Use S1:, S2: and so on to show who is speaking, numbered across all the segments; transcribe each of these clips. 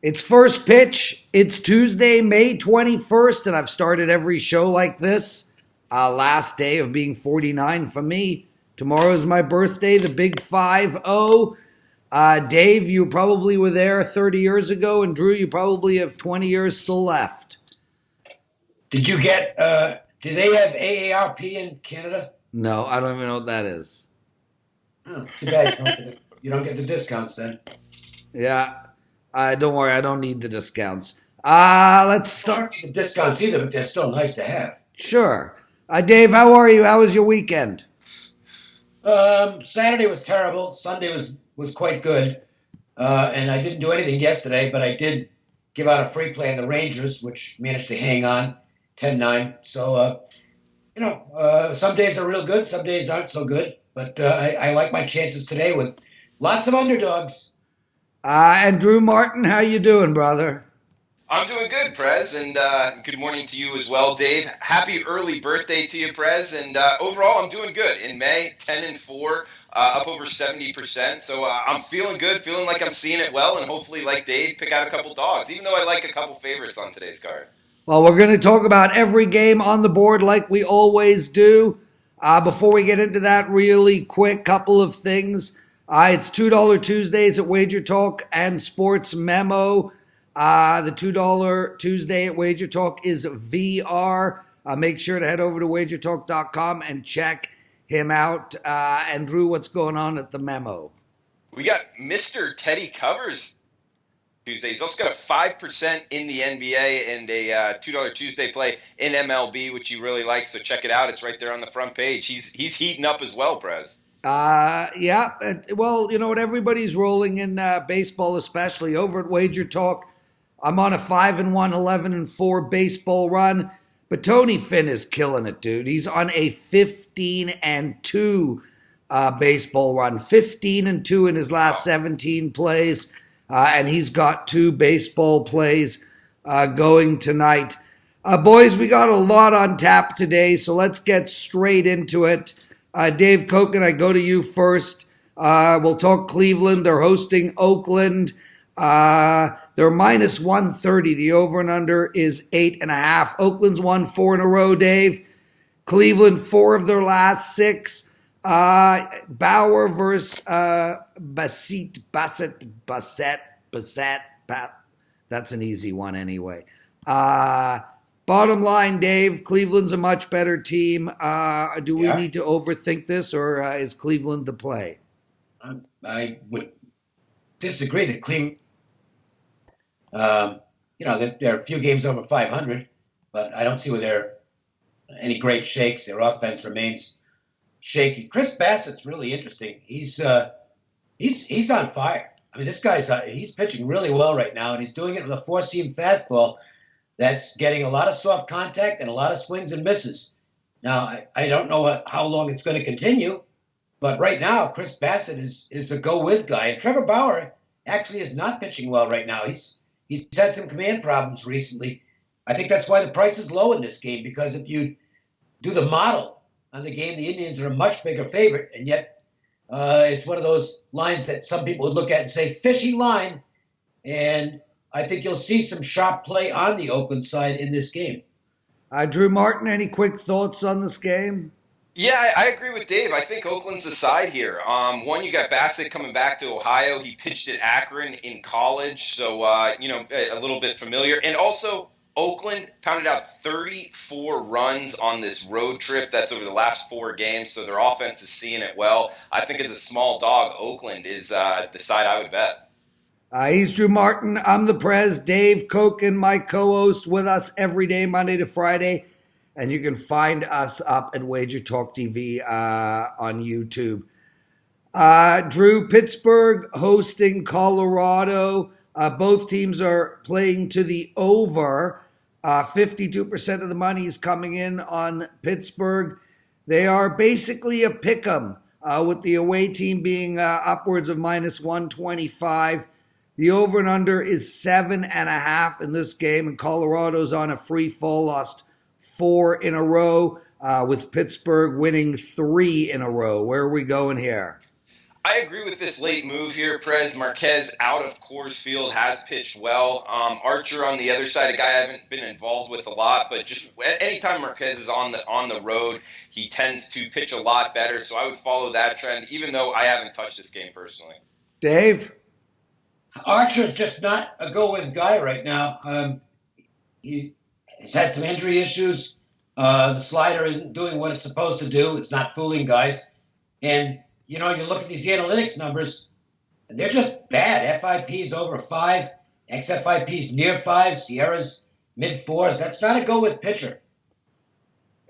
S1: It's first pitch. It's Tuesday, May 21st, and I've started every show like this. Last day of being 49 for me. Tomorrow is my birthday, the big 5-0. Dave, you probably were there 30 years ago, and Drew, you probably have 20 years still left.
S2: Did you get, do they have AARP in Canada?
S1: No, I don't even know what that is.
S2: Oh, too bad. You don't get the discounts then.
S1: Yeah. Don't worry, I don't need the discounts. Let's start.
S2: I don't need the discounts either, but they're still nice to have.
S1: Sure. Dave, how are you? How was your weekend?
S2: Saturday was terrible. Sunday was quite good. And I didn't do anything yesterday, but I did give out a free play on the Rangers, which managed to hang on 10-9. So, some days are real good, some days aren't so good. But I like my chances today with lots of underdogs.
S1: And Drew Martin, how you doing, brother?
S3: I'm doing good, Prez, and good morning to you as well, Dave. Happy early birthday to you, Prez, and overall I'm doing good. In May, 10-4, up over 70%, so I'm feeling good, feeling like I'm seeing it well, and hopefully, like Dave, pick out a couple dogs, even though I like a couple favorites on today's card.
S1: Well, we're going to talk about every game on the board like we always do. Before we get into that, really quick couple of things. It's $2 Tuesdays at WagerTalk and Sports Memo. The $2 Tuesday at WagerTalk is VR. Make sure to head over to WagerTalk.com and check him out. And Drew, what's going on at the Memo?
S3: We got Mr. Teddy Covers Tuesday. He's also got a 5% in the NBA and a $2 Tuesday play in MLB, which you really like. So check it out. It's right there on the front page. He's heating up as well, Prez.
S1: Yeah. Well, you know what? Everybody's rolling in baseball, especially over at WagerTalk. I'm on a 5-1, 11-4 baseball run, but Tony Finn is killing it, dude. He's on a 15-2 baseball run, 15-2 in his last 17 plays, and he's got 2 baseball plays going tonight. Boys, we got a lot on tap today, so let's get straight into it. Dave Cokin, I go to you first. We'll talk Cleveland. They're hosting Oakland. They're minus 130. The over and under is 8.5. Oakland's won 4 in a row, Dave. Cleveland, 4 of their last 6. Bauer versus Bassett. That's an easy one anyway. Bottom line, Dave, Cleveland's a much better team. Do we need to overthink this, or is Cleveland the play?
S2: I would disagree that Cleveland, they're a few games over 500, but I don't see where they're any great shakes. Their offense remains shaky. Chris Bassett's really interesting. He's on fire. I mean, this guy's he's pitching really well right now, and he's doing it with a 4-seam fastball that's getting a lot of soft contact and a lot of swings and misses. Now, I don't know how long it's going to continue, but right now, Chris Bassett is a go-with guy. And Trevor Bauer actually is not pitching well right now. He's had some command problems recently. I think that's why the price is low in this game, because if you do the model on the game, the Indians are a much bigger favorite, and yet it's one of those lines that some people would look at and say, fishy line, and I think you'll see some sharp play on the Oakland side in this game.
S1: Drew Martin, any quick thoughts on this game?
S3: Yeah, I agree with Dave. I think Oakland's the side here. One, you got Bassett coming back to Ohio. He pitched at Akron in college, so, a little bit familiar. And also, Oakland pounded out 34 runs on this road trip. That's over the last 4 games, so their offense is seeing it well. I think as a small dog, Oakland is the side I would bet.
S1: He's Drew Martin. I'm the Prez. Dave Cokin, my co-host, with us every day, Monday to Friday. And you can find us up at WagerTalk TV on YouTube. Drew, Pittsburgh hosting Colorado. Both teams are playing to the over. 52% of the money is coming in on Pittsburgh. They are basically a pick'em, with the away team being upwards of minus 125. The over and under is 7.5 in this game, and Colorado's on a free fall, lost 4 in a row, with Pittsburgh winning 3 in a row. Where are we going here?
S3: I agree with this late move here, Prez. Marquez out of Coors Field has pitched well. Archer on the other side, a guy I haven't been involved with a lot, but just anytime Marquez is on the road, he tends to pitch a lot better. So I would follow that trend, even though I haven't touched this game personally.
S1: Dave?
S2: Archer's just not a go-with guy right now. He's had some injury issues. The slider isn't doing what it's supposed to do. It's not fooling guys. And you look at these analytics numbers, and they're just bad. FIP's over 5, XFIP's near 5, Sierra's mid-4s. That's not a go-with pitcher.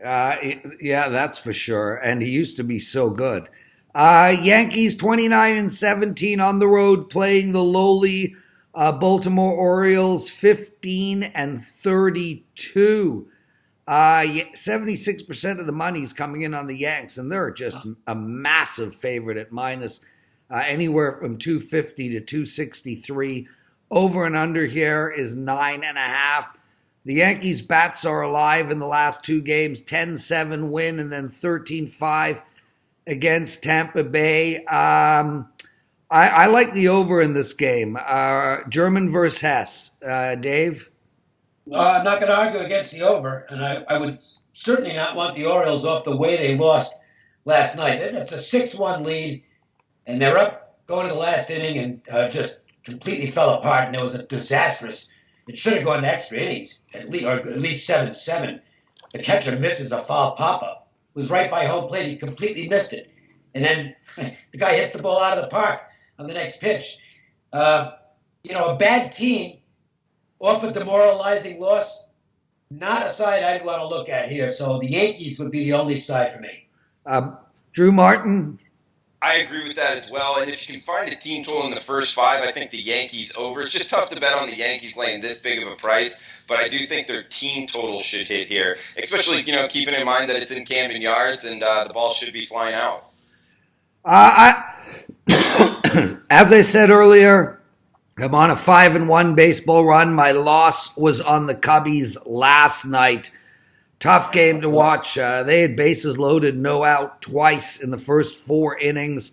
S1: Yeah, that's for sure. And he used to be so good. Yankees 29-17 on the road, playing the lowly Baltimore Orioles 15-32. 76% of the money's coming in on the Yanks, and they're just a massive favorite at minus anywhere from 250 to 263. Over and under here is 9.5. The Yankees' bats are alive in the last 2 games, 10-7 win and then 13-5 against Tampa Bay. I like the over in this game. German versus Hess. Dave?
S2: I'm not going to argue against the over, and I would certainly not want the Orioles off the way they lost last night. It's a 6-1 lead, and they're up going to the last inning and just completely fell apart, and it was a disastrous. It should have gone to extra innings, at least 7-7. The catcher misses a foul pop-up. It was right by home plate. He completely missed it. And then the guy hits the ball out of the park on the next pitch. A bad team off a demoralizing loss, not a side I'd want to look at here. So the Yankees would be the only side for me.
S1: Drew Martin?
S3: I agree with that as well. And if you can find a team total in the first 5, I think the Yankees over. It's just tough to bet on the Yankees laying this big of a price, but I do think their team total should hit here, especially, keeping in mind that it's in Camden Yards and the ball should be flying out.
S1: As I said earlier, I'm on a 5-1 baseball run. My loss was on the Cubbies last night. Tough game to watch. They had bases loaded, no out twice in the first 4 innings.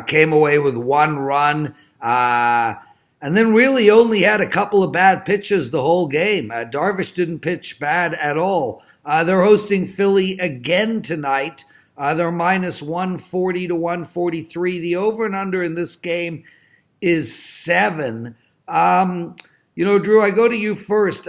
S1: Came away with 1 run. And then really only had a couple of bad pitches the whole game. Darvish didn't pitch bad at all. They're hosting Philly again tonight. They're minus 140 to 143. The over and under in this game is 7. Drew, I go to you first.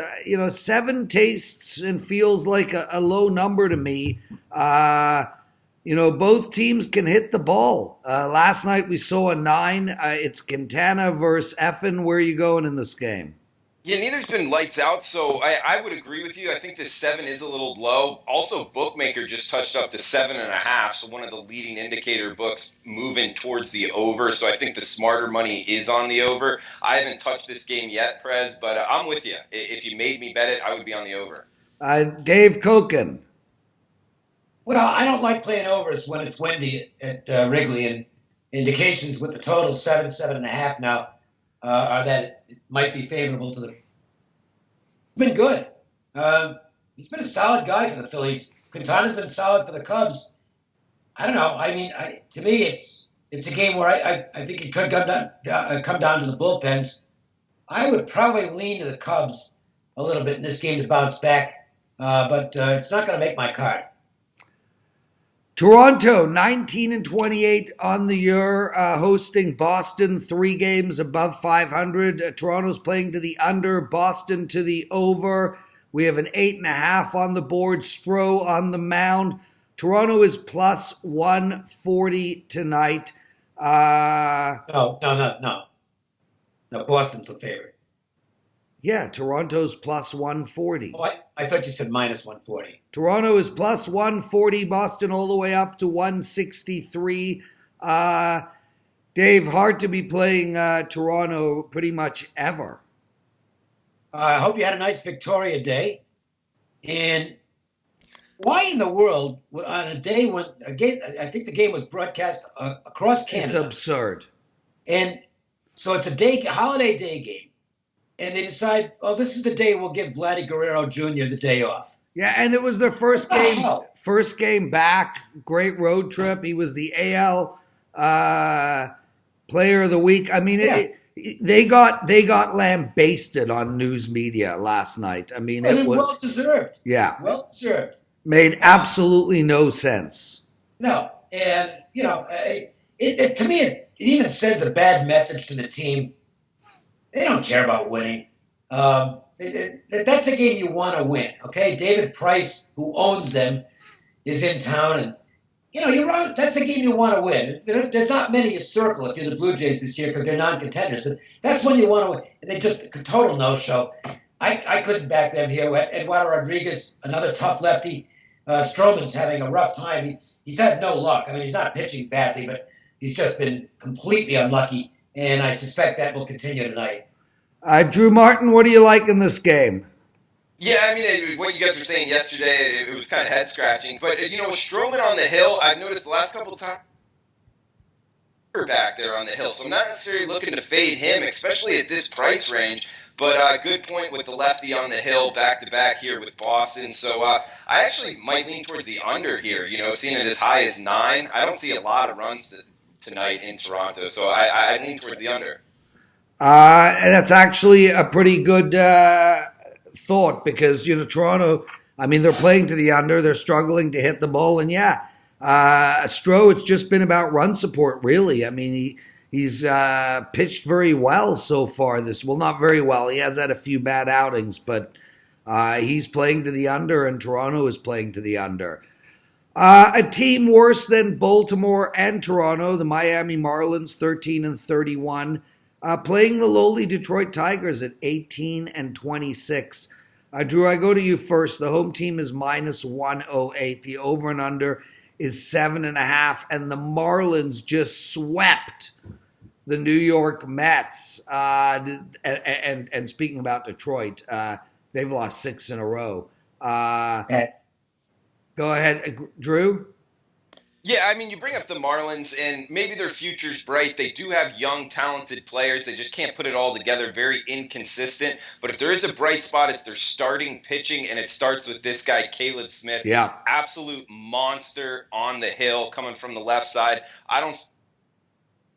S1: 7 tastes and feels like a low number to me. Both teams can hit the ball. Last night we saw a 9. It's Quintana versus Effin. Where are you going in this game?
S3: Yeah, neither's been lights out, so I would agree with you. I think this 7 is a little low. Also, Bookmaker just touched up to 7.5, so one of the leading indicator books moving towards the over. So I think the smarter money is on the over. I haven't touched this game yet, Prez, but I'm with you. If you made me bet it, I would be on the over.
S1: Dave Cokin.
S2: Well, I don't like playing overs when it's windy at Wrigley, and indications with the total 7.5 now are that it might be favorable to the. Been good. He's been a solid guy for the Phillies. Quintana's been solid for the Cubs. I don't know. I mean, to me, it's a game where I think it could come down to the bullpens. I would probably lean to the Cubs a little bit in this game to bounce back, but it's not going to make my card.
S1: Toronto, 19-28 on the year, hosting Boston, 3 games above 500. Toronto's playing to the under, Boston to the over. We have an 8.5 on the board, Stroh on the mound. Toronto is plus 140 tonight.
S2: No. Boston's the favorite.
S1: Yeah, Toronto's plus 140.
S2: Oh, I thought you said minus 140.
S1: Toronto is plus 140, Boston all the way up to 163. Dave, hard to be playing Toronto pretty much ever.
S2: I hope you had a nice Victoria Day. And why in the world, on a day when, again, I think the game was broadcast across Canada.
S1: It's absurd.
S2: And so it's a holiday day game. And they decide, this is the day we'll give Vladdy Guerrero Jr. the day off.
S1: Yeah, and it was their first game back. Great road trip. He was the AL Player of the week. I mean,
S2: Yeah.
S1: they got lambasted on news media last night. I mean, it was
S2: well deserved.
S1: yeah,
S2: Well deserved.
S1: made absolutely no sense.
S2: No, and to me, it even sends a bad message to the team. They don't care about winning. That's a game you want to win. Okay, David Price, who owns them, is in town, and that's a game you want to win. There's not many you circle if you're the Blue Jays this year because they're non-contenders. But that's when you want to win. And they just a total no-show. I couldn't back them here. Eduardo Rodriguez, another tough lefty. Stroman's having a rough time. He's had no luck. I mean, he's not pitching badly, but he's just been completely unlucky. And I suspect that will continue tonight.
S1: Drew Martin, what do you like in this game?
S3: Yeah, I mean, what you guys were saying yesterday, it was kind of head-scratching. But, Stroman on the hill, I've noticed the last couple of times, back there on the hill. So I'm not necessarily looking to fade him, especially at this price range. But good point with the lefty on the hill, back-to-back here with Boston. So I actually might lean towards the under here, seeing it as high as 9. I don't see a lot of runs tonight in Toronto, so I lean towards the under.
S1: That's actually a pretty good thought because, Toronto, I mean, they're playing to the under. They're struggling to hit the ball. And, Stroh, it's just been about run support, really. I mean, he's pitched very well so far. Not very well. He has had a few bad outings, but he's playing to the under, and Toronto is playing to the under. A team worse than Baltimore and Toronto, the Miami Marlins, 13-31. Playing the lowly Detroit Tigers at 18-26. Drew, I go to you first. The home team is -108. The over and under is 7.5. And the Marlins just swept the New York Mets. And speaking about Detroit, they've lost 6 in a row. Go ahead, Drew.
S3: Yeah, I mean, you bring up the Marlins, and maybe their future's bright. They do have young, talented players. They just can't put it all together. Very inconsistent. But if there is a bright spot, it's their starting pitching, and it starts with this guy, Caleb Smith.
S1: Yeah.
S3: Absolute monster on the hill coming from the left side. I don't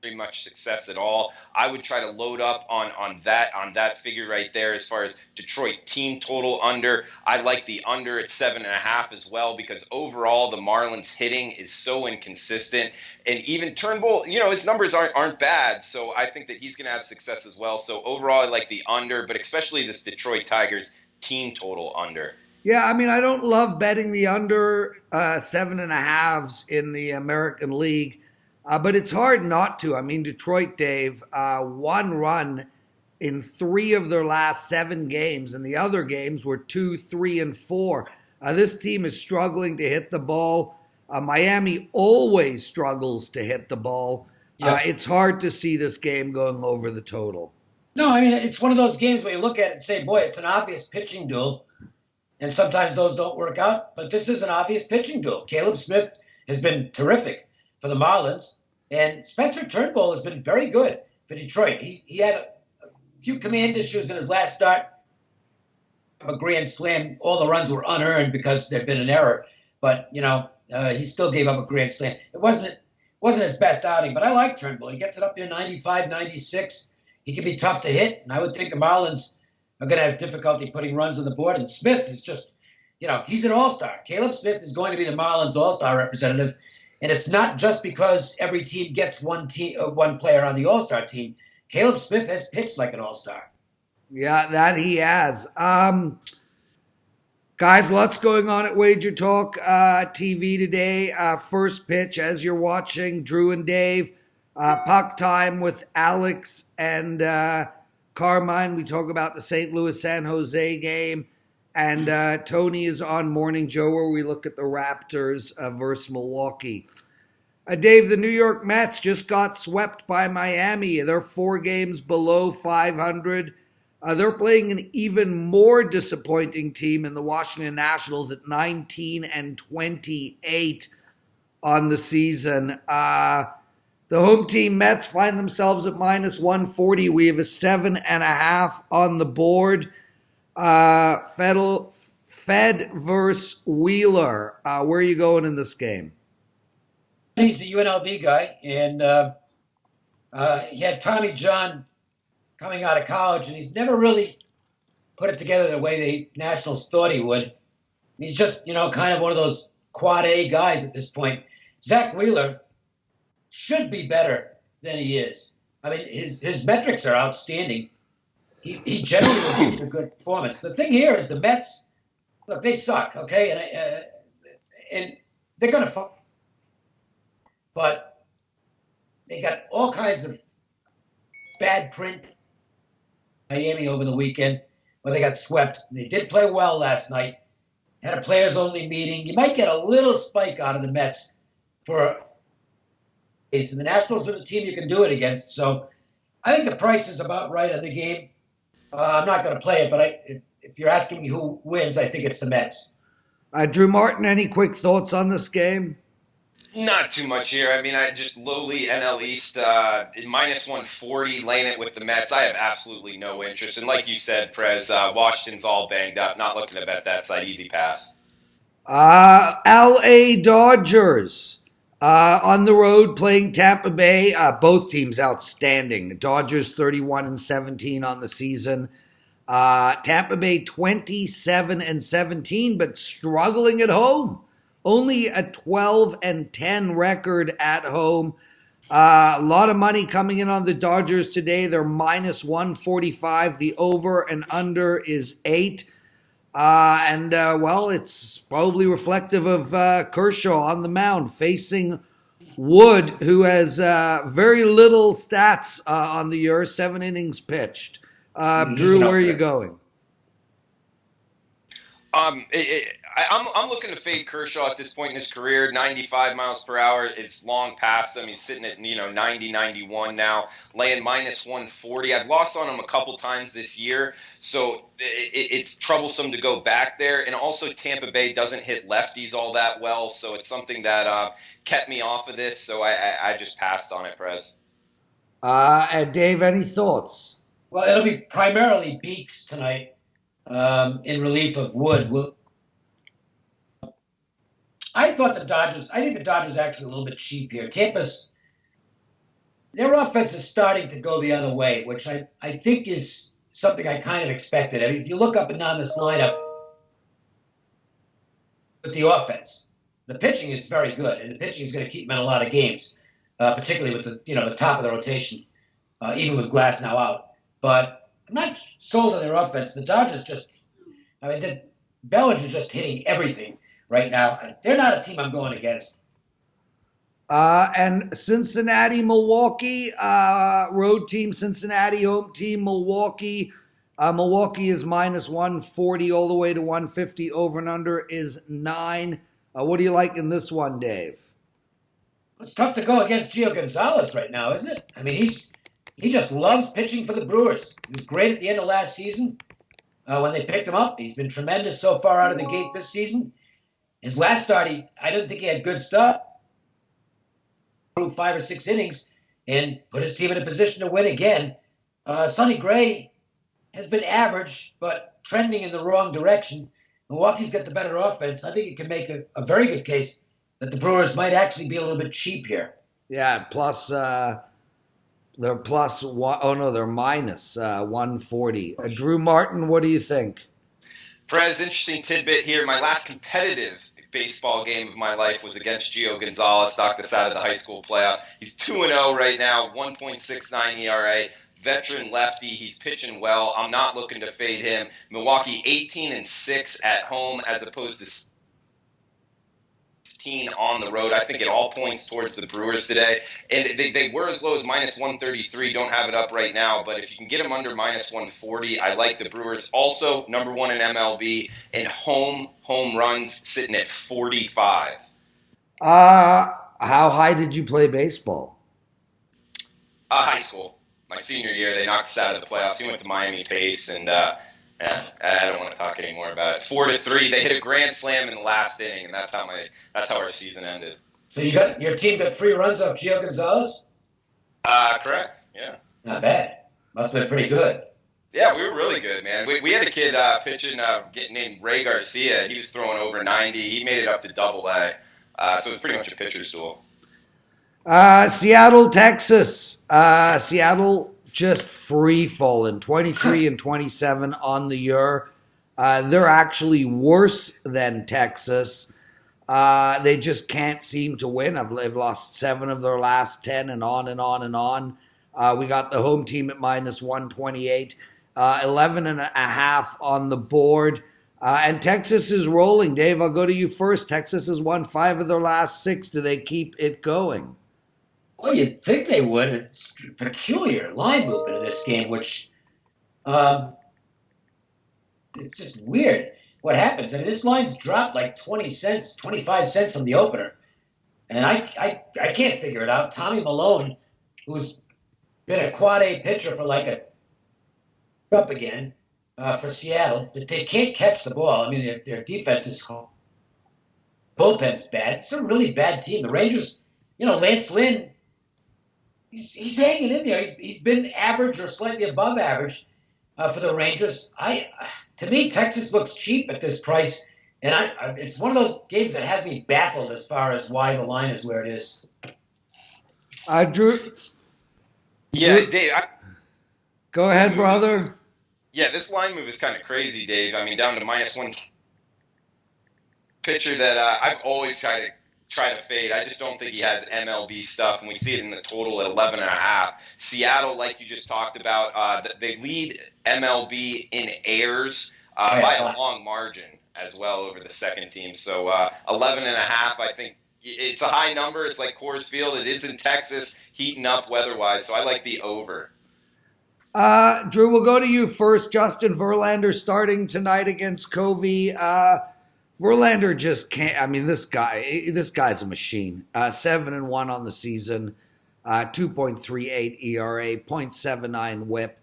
S3: very much success at all. I would try to load up on that figure right there as far as Detroit team total under. I like the under at 7.5 as well because overall the Marlins hitting is so inconsistent, and even Turnbull, his numbers aren't bad, so I think that he's going to have success as well. So overall, I like the under, but especially this Detroit Tigers team total under.
S1: Yeah, I mean, I don't love betting the under 7.5s in the American League. But it's hard not to. I mean, Detroit, Dave, 1 run in 3 of their last 7 games, and the other games were 2, 3, and 4. This team is struggling to hit the ball. Miami always struggles to hit the ball. Yeah. It's hard to see this game going over the total.
S2: No, I mean, it's one of those games where you look at it and say, boy, it's an obvious pitching duel, and sometimes those don't work out, but this is an obvious pitching duel. Caleb Smith has been terrific for the Marlins. And Spencer Turnbull has been very good for Detroit. He had a few command issues in his last start. A grand slam, all the runs were unearned because there'd been an error. But, he still gave up a grand slam. It wasn't his best outing, but I like Turnbull. He gets it up there 95, 96. He can be tough to hit, and I would think the Marlins are going to have difficulty putting runs on the board. And Smith is just, he's an all-star. Caleb Smith is going to be the Marlins all-star representative. And it's not just because every team gets one player on the All-Star team. Caleb Smith has pitched like an All-Star.
S1: Yeah, that he has. Guys, lots going on at WagerTalk TV today. First pitch, as you're watching, Drew and Dave. Puck time with Alex and Carmine. We talk about the St. Louis-San Jose game. And Tony is on Morning Joe, where we look at the Raptors versus Milwaukee. Dave, the New York Mets just got swept by Miami. They're 4 games below 500. They're playing an even more disappointing team in the Washington Nationals at 19-28 on the season. The home team Mets find themselves at -140. We have a 7.5 on the board. Fed versus Wheeler. Where are you going in this game?
S2: He's the UNLV guy, and he had Tommy John coming out of college, and he's never really put it together the way the Nationals thought he would. He's just, kind of one of those quad A guys at this point. Zach Wheeler should be better than he is. I mean, his metrics are outstanding. He generally will give you a good performance. The thing here is the Mets, look, they suck, okay? And they're going to fuck. But they got all kinds of bad print in Miami over the weekend where they got swept. They did play well last night. Had a players-only meeting. You might get a little spike out of the Mets for and the Nationals are the team you can do it against. So I think the price is about right on the game. I'm not going to play it, but if you're asking me who wins, I think it's the Mets.
S1: Drew Martin, any quick thoughts on this game?
S3: Not too much here. I mean, I just lowly NL East, minus 140, laying it with the Mets. I have absolutely no interest. And like you said, Prez, Washington's all banged up. Not looking to bet that side. Easy pass.
S1: LA Dodgers on the road playing Tampa Bay. Both teams outstanding. The Dodgers 31-17 on the season. Tampa Bay 27-17, but struggling at home. Only a 12-10 record at home. A lot of money coming in on the Dodgers today. They're minus 145. The over and under is 8. It's probably reflective of Kershaw on the mound facing Wood, who has very little stats on the year, 7 innings pitched. Drew, where are you going?
S3: I'm looking to fade Kershaw at this point in his career. 95 miles per hour is long past him. He's sitting at 90, 91 now, laying minus 140. I've lost on him a couple times this year, so it's troublesome to go back there. And also Tampa Bay doesn't hit lefties all that well, so it's something that kept me off of this. So I just passed on it, Prez.
S1: And Dave, any thoughts?
S2: Well, it'll be primarily Beeks tonight in relief of Wood. I think the Dodgers are actually a little bit cheap here. Tampa's, their offense is starting to go the other way, which I think is something I kind of expected. I mean, if you look up and down this lineup with the offense, the pitching is very good, and the pitching is going to keep them in a lot of games, particularly with the top of the rotation, even with Glass now out. But I'm not sold on their offense. The Dodgers Bellinger's just hitting everything right now. They're not a team I'm going against.
S1: And Cincinnati, Milwaukee, road team, Cincinnati, home team, Milwaukee. Milwaukee is minus 140 all the way to 150. Over and under is 9. What do you like in this one, Dave?
S2: It's tough to go against Gio Gonzalez right now, isn't it? I mean, he just loves pitching for the Brewers. He was great at the end of last season when they picked him up. He's been tremendous so far out of the gate this season. His last start, I didn't think he had good stuff. 5 or 6 innings and put his team in a position to win again. Sonny Gray has been average, but trending in the wrong direction. Milwaukee's got the better offense. I think you can make a very good case that the Brewers might actually be a little bit cheap here.
S1: Yeah, plus they're plus one. Oh no, they're minus 140. Drew Martin, what do you think?
S3: Prez, interesting tidbit here. My last competitive baseball game of my life was against Gio Gonzalez, knocked us out of the high school playoffs. He's 2-0 right now, 1.69 ERA. Veteran lefty. He's pitching well. I'm not looking to fade him. Milwaukee 18-6 at home as opposed to 16 on the road. I think it all points towards the Brewers today. And they were as low as minus 133. Don't have it up right now, but if you can get them under minus 140, I like the Brewers. Also, number 1 in MLB in home runs, sitting at 45.
S1: How high did you play baseball?
S3: High school. My senior year, they knocked us out of the playoffs. He went to Miami Pace, and I don't want to talk anymore about it. 4-3. They hit a grand slam in the last inning, and that's how our season ended.
S2: So your team got 3 runs off Gio Gonzalez?
S3: Correct. Yeah.
S2: Not bad. Must have been pretty good.
S3: Yeah, we were really good, man. We had a kid pitching, named Ray Garcia. He was throwing over 90. He made it up to Double-A. So it was pretty much a pitcher's duel.
S1: Seattle, Texas. Seattle just free falling, 23 and 27 on the year. They're actually worse than Texas. They just can't seem to win. They've lost 7 of their last 10 and on and on and on. We got the home team at minus 128, 11 and a half on the board. And Texas is rolling. Dave, I'll go to you first. Texas has won 5 of their last 6. Do they keep it going?
S2: Well, you'd think they would. It's peculiar line movement in this game, which it's just weird what happens. I mean, this line's dropped like 20 cents, 25 cents from the opener. And I can't figure it out. Tommy Malone, who's been a quad A pitcher for like a cup again for Seattle, that they can't catch the ball. I mean, their defense is bullpen's bad. It's a really bad team. The Rangers, Lance Lynn, he's hanging in there. He's been average or slightly above average for the Rangers. To me, Texas looks cheap at this price, and it's one of those games that has me baffled as far as why the line is where it is.
S1: Drew.
S3: Yeah, Dave.
S1: Go ahead, brother.
S3: This line move is kind of crazy, Dave. I mean, down to minus 1 pitcher that I've always try to fade. I just don't think he has MLB stuff, and we see it in the total at 11.5. Seattle, like you just talked about, they lead MLB in errors by a long margin as well over the second team. So 11.5, I think it's a high number. It's like Coors Field. It is in Texas, heating up weather-wise, so I like the over.
S1: Drew, we'll go to you first. Justin Verlander starting tonight against Covey. Verlander just can't. I mean, this guy's a machine. 7-1 on the season, 2.38 ERA, 0.79 WHIP.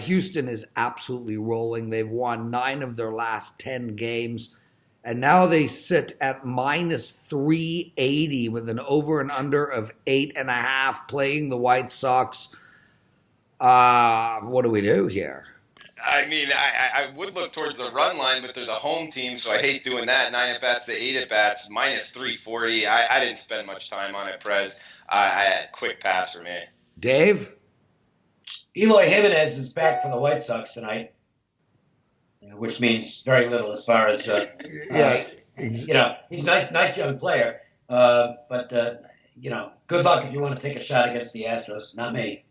S1: Houston is absolutely rolling. They've won 9 of their last 10 games, and now they sit at minus 380 with an over and under of 8.5, playing the White Sox. What do we do here?
S3: I mean, I would look towards the run line, but they're the home team, so I hate doing that. 9 at-bats to 8 at-bats, minus 340. I didn't spend much time on it, Prez. I had quick pass for me.
S1: Dave?
S2: Eloy Jimenez is back for the White Sox tonight, which means very little as far as, he's a nice young player. But good luck if you want to take a shot against the Astros, not me.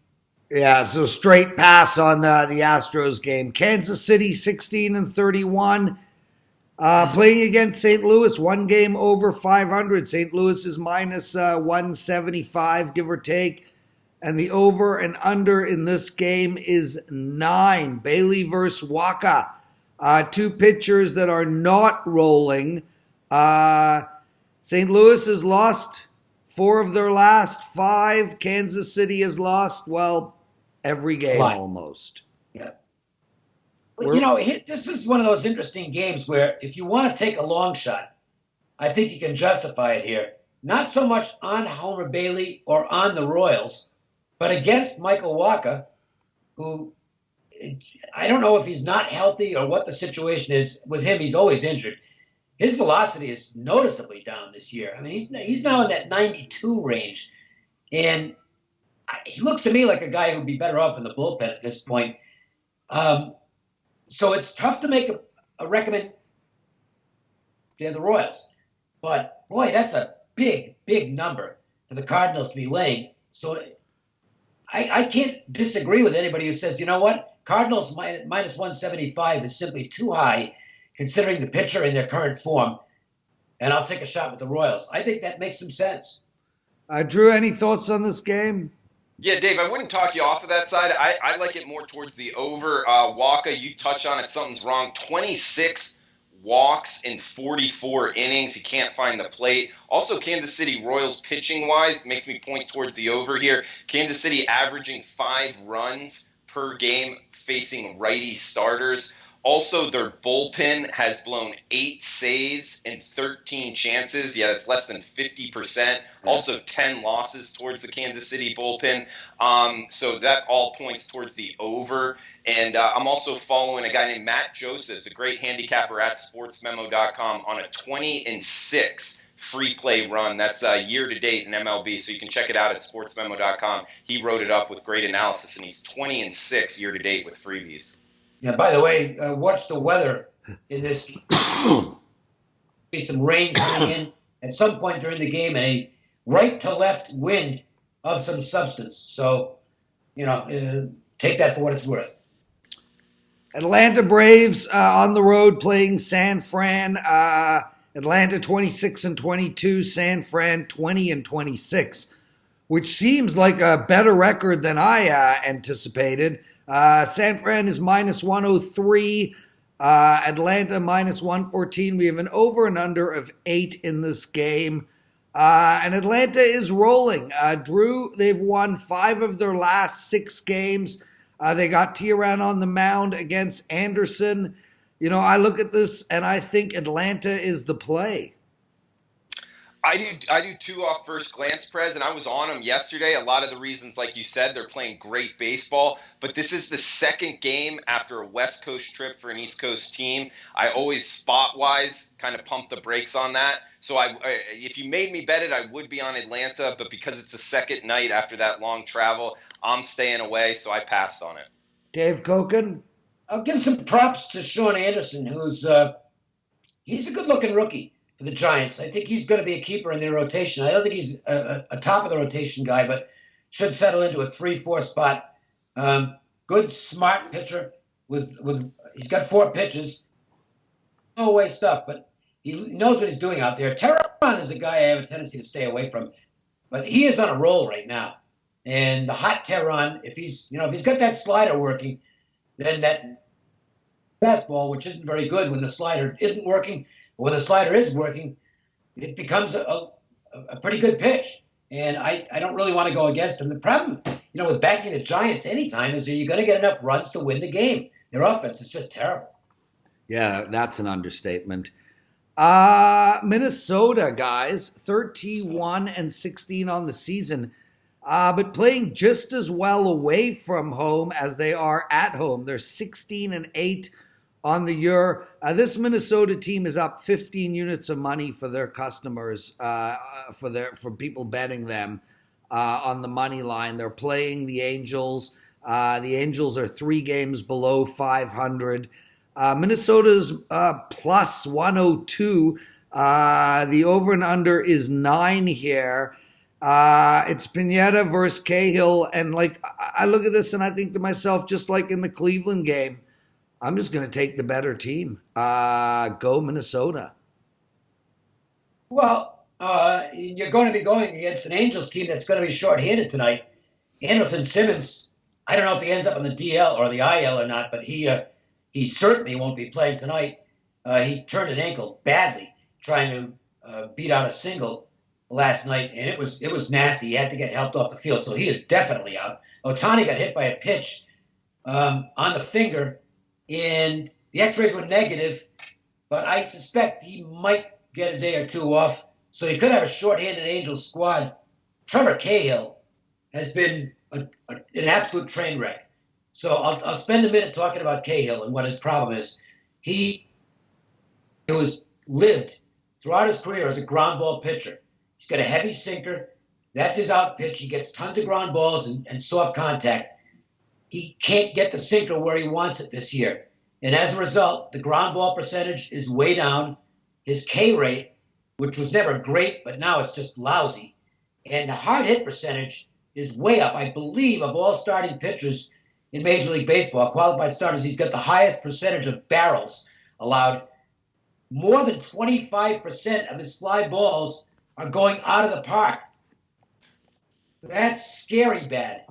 S1: Yeah, so straight pass on the Astros game. Kansas City 16-31, playing against St. Louis, 1 game over 500. St. Louis is minus 175, give or take, and the over and under in this game is 9. Bailey versus Waka, 2 pitchers that are not rolling. St. Louis has lost 4 of their last 5. Kansas City has lost, every game almost.
S2: Yeah. Well, this is one of those interesting games where if you want to take a long shot, I think you can justify it here. Not so much on Homer Bailey or on the Royals, but against Michael Wacha, who I don't know if he's not healthy or what the situation is with him. He's always injured. His velocity is noticeably down this year. I mean, he's now in that 92 range, and he looks to me like a guy who'd be better off in the bullpen at this point. So it's tough to make a recommendation to the Royals. But, boy, that's a big, big number for the Cardinals to be laying. So I can't disagree with anybody who says, you know what, Cardinals minus 175 is simply too high considering the pitcher in their current form, and I'll take a shot with the Royals. I think that makes some sense.
S1: Drew, any thoughts on this game?
S3: Yeah, Dave, I wouldn't talk you off of that side. I like it more towards the over. Waka, you touch on it, something's wrong. 26 walks in 44 innings. He can't find the plate. Also, Kansas City Royals pitching-wise makes me point towards the over here. Kansas City averaging 5 runs per game facing righty starters. Also, their bullpen has blown 8 saves in 13 chances. Yeah, that's less than 50%. Also, 10 losses towards the Kansas City bullpen. So that all points towards the over. And I'm also following a guy named Matt Josephs, a great handicapper at sportsmemo.com, on a 20-6 free play run. That's year to date in MLB. So you can check it out at sportsmemo.com. He wrote it up with great analysis, and he's 20-6 year to date with freebies.
S2: Yeah, by the way, watch the weather in this. Be some rain coming in at some point during the game, and a right to left wind of some substance. So, take that for what it's worth.
S1: Atlanta Braves on the road playing San Fran. Atlanta 26-22, San Fran 20-26, which seems like a better record than I anticipated. San Fran is -103, Atlanta -114. We have an over and under of 8 in this game. And Atlanta is rolling. Drew, they've won 5 of their last 6 games. They got Tiran on the mound against Anderson. I look at this and I think Atlanta is the play.
S3: I do too off first glance, Prez, and I was on them yesterday. A lot of the reasons, like you said, they're playing great baseball, but this is the second game after a West Coast trip for an East Coast team. I always spot-wise kind of pump the brakes on that. So if you made me bet it, I would be on Atlanta, but because it's the second night after that long travel, I'm staying away, so I passed on it.
S1: Dave Cokin?
S2: I'll give some props to Sean Anderson, who's he's a good-looking rookie for the Giants. I think he's going to be a keeper in their rotation. I don't think he's a top of the rotation guy, but should settle into a 3-4 spot. Good, smart pitcher. He's got 4 pitches. No way stuff, but he knows what he's doing out there. Teheran is a guy I have a tendency to stay away from, but he is on a roll right now. And the hot Teheran, if he's got that slider working, then that fastball, which isn't very good when the slider isn't working, but when the slider is working, it becomes a pretty good pitch. And I don't really want to go against him. The problem, with backing the Giants anytime is that you're going to get enough runs to win the game. Their offense is just terrible.
S1: Yeah, that's an understatement. Minnesota, guys, 31-16 on the season, but playing just as well away from home as they are at home. They're 16-8 on the year. This Minnesota team is up 15 units of money for their customers, for people betting them on the money line. They're playing the Angels. The Angels are 3 games below 500. Minnesota's plus 102. The over and under is 9 here. It's Pineda versus Cahill. And I look at this and I think to myself, just like in the Cleveland game, I'm just going to take the better team. Go Minnesota.
S2: Well, you're going to be going against an Angels team that's going to be shorthanded tonight. Andrelton Simmons, I don't know if he ends up on the DL or the IL or not, but he certainly won't be playing tonight. He turned an ankle badly trying to beat out a single last night, and it was nasty. He had to get helped off the field, so he is definitely out. Ohtani got hit by a pitch on the finger, and the x-rays were negative, but I suspect he might get a day or 2 off, so he could have a shorthanded Angels squad. Trevor Cahill has been an absolute train wreck. So I'll spend a minute talking about Cahill and what his problem is. He was lived throughout his career as a ground ball pitcher. He's got a heavy sinker. That's his out pitch. He gets tons of ground balls and soft contact. He can't get the sinker where he wants it this year. And as a result, the ground ball percentage is way down. His K rate, which was never great, but now it's just lousy. And the hard hit percentage is way up. I believe of all starting pitchers in Major League Baseball, qualified starters, he's got the highest percentage of barrels allowed. More than 25% of his fly balls are going out of the park. That's scary bad.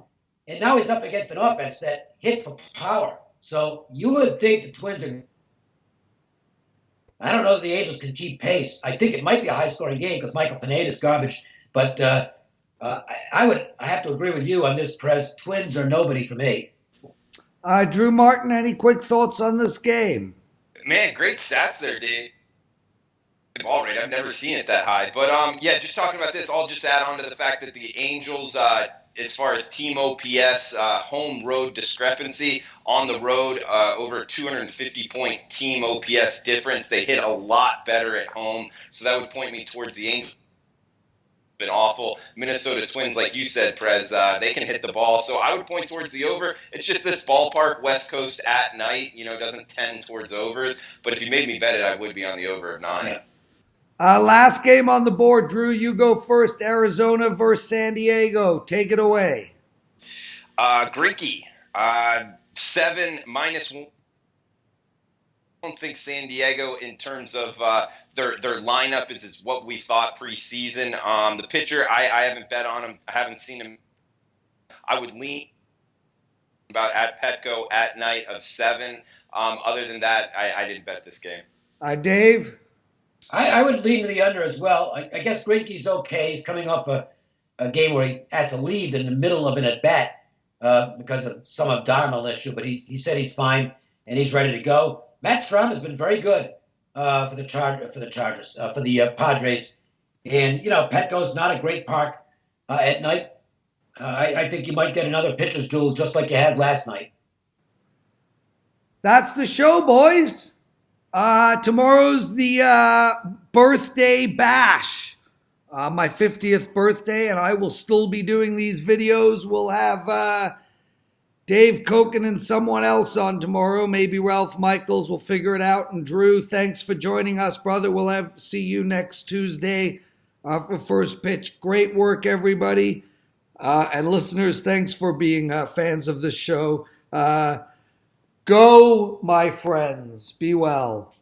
S2: And now he's up against an offense that hits for power. So you would think the Twins are... I don't know if the Angels can keep pace. I think it might be a high-scoring game because Michael Pineda is garbage. But I have to agree with you on this, Prez. Twins are nobody for me.
S1: Drew Martin, any quick thoughts on this game?
S3: Man, great stats there, Dave. Ball rate, I've never seen it that high. But yeah, just talking about this, I'll just add on to the fact that the Angels, as far as team OPS, home road discrepancy on the road, over 250-point team OPS difference. They hit a lot better at home, so that would point me towards the Angels. Been awful. Minnesota Twins, like you said, Prez, they can hit the ball, so I would point towards the over. It's just this ballpark, West Coast at night, doesn't tend towards overs. But if you made me bet it, I would be on the over of 9.
S2: Yeah.
S1: Last game on the board, Drew, you go first. Arizona versus San Diego. Take it away.
S3: Grinky, 7 -1. I don't think San Diego, in terms of their lineup, is what we thought preseason. The pitcher, I haven't bet on him. I haven't seen him. I would lean about at Petco at night of 7. Other than that, I didn't bet this game.
S1: Dave?
S2: I would lean to the under as well. I guess Greinke's okay. He's coming off a game where he had to leave in the middle of an at-bat because of some abdominal issue, but he said he's fine and he's ready to go. Matt Strahm has been very good for the Padres. And, Petco's not a great park at night. I think you might get another pitcher's duel just like you had last night.
S1: That's the show, boys. Tomorrow's the birthday bash. My 50th birthday, and I will still be doing these videos. We'll have Dave Cokin and someone else on tomorrow. Maybe Ralph Michaels. We'll figure it out. And Drew, thanks for joining us, brother. We'll see you next Tuesday for First Pitch. Great work, everybody. And listeners, thanks for being fans of this show. Go, my friends. Be well.